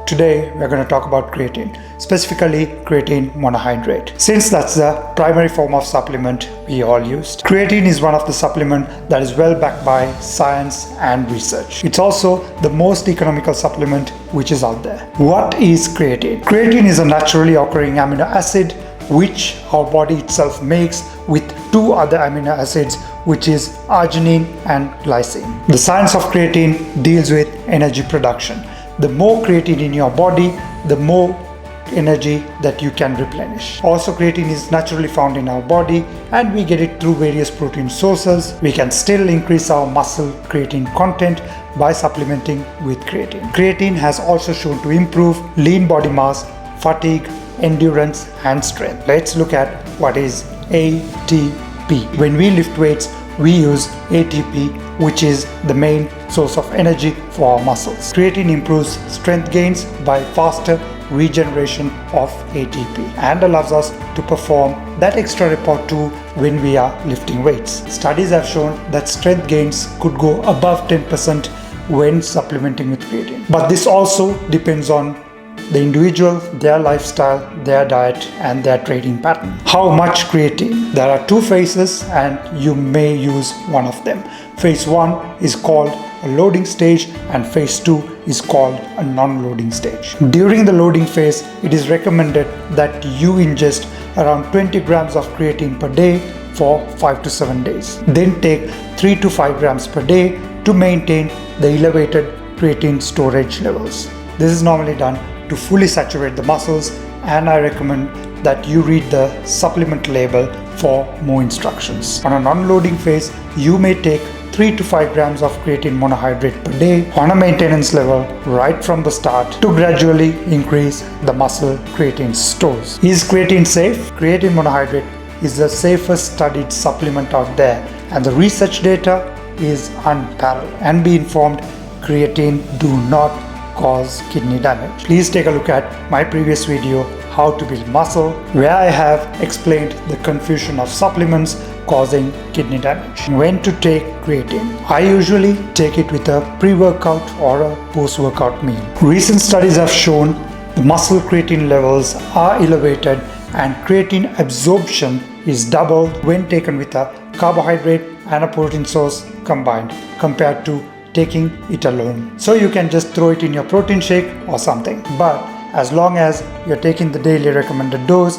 Today we're going to talk about creatine, specifically creatine monohydrate, since that's the primary form of supplement we all use. Creatine is one of the supplements that is well backed by science and research. It's also the most economical supplement which is out there. What is creatine? Creatine is a naturally occurring amino acid which our body itself makes with two other amino acids, which is arginine and glycine. The science of creatine deals with energy production. The more creatine in your body, the more energy that you can replenish. Also, creatine is naturally found in our body and we get it through various protein sources. We can still increase our muscle creatine content by supplementing with creatine. Creatine has also shown to improve lean body mass, fatigue, endurance and strength. Let's look at what is ATP. When we lift weights, we use ATP, which is the main source of energy for our muscles. Creatine improves strength gains by faster regeneration of ATP and allows us to perform that extra rep or two when we are lifting weights. Studies have shown that strength gains could go above 10% when supplementing with creatine. But this also depends on the individual, their lifestyle, their diet and their training pattern. How much creatine? There are two phases and you may use one of them. Phase 1 is called a loading stage and phase 2 is called a non-loading stage. During the loading phase, it is recommended that you ingest around 20 grams of creatine per day for 5 to 7 days. Then take 3 to 5 grams per day to maintain the elevated creatine storage levels. This is normally done to fully saturate the muscles, and I recommend that you read the supplement label for more instructions. On a non-loading phase, you may take 3 to 5 grams of creatine monohydrate per day on a maintenance level right from the start to gradually increase the muscle creatine stores. Is creatine safe? Creatine monohydrate is the safest studied supplement out there and the research data is unparalleled. And be informed, creatine do not cause kidney damage. Please take a look at my previous video, How to Build Muscle, where I have explained the confusion of supplements causing kidney damage. When to take creatine? I usually take it with a pre-workout or a post-workout meal. Recent studies have shown the muscle creatine levels are elevated and creatine absorption is doubled when taken with a carbohydrate and a protein source combined compared to taking it alone. So you can just throw it in your protein shake or something. But as long as you're taking the daily recommended dose,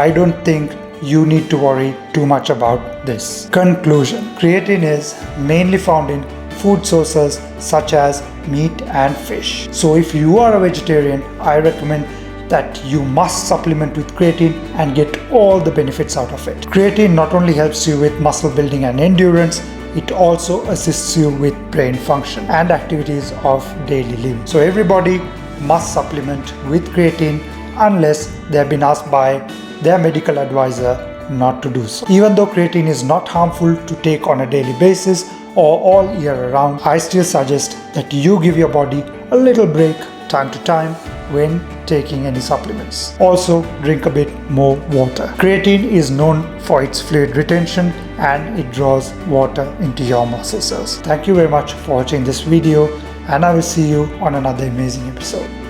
I don't think you need to worry too much about this. Conclusion. Creatine is mainly found in food sources such as meat and fish. So if you are a vegetarian, I recommend that you must supplement with creatine and get all the benefits out of it. Creatine not only helps you with muscle building and endurance, it also assists you with brain function and activities of daily living. So everybody must supplement with creatine unless they have been asked by their medical advisor not to do so. Even though creatine is not harmful to take on a daily basis or all year round, I still suggest that you give your body a little break time to time when taking any supplements. Also, drink a bit more water. Creatine is known for its fluid retention and it draws water into your muscle cells. Thank you very much for watching this video and I will see you on another amazing episode.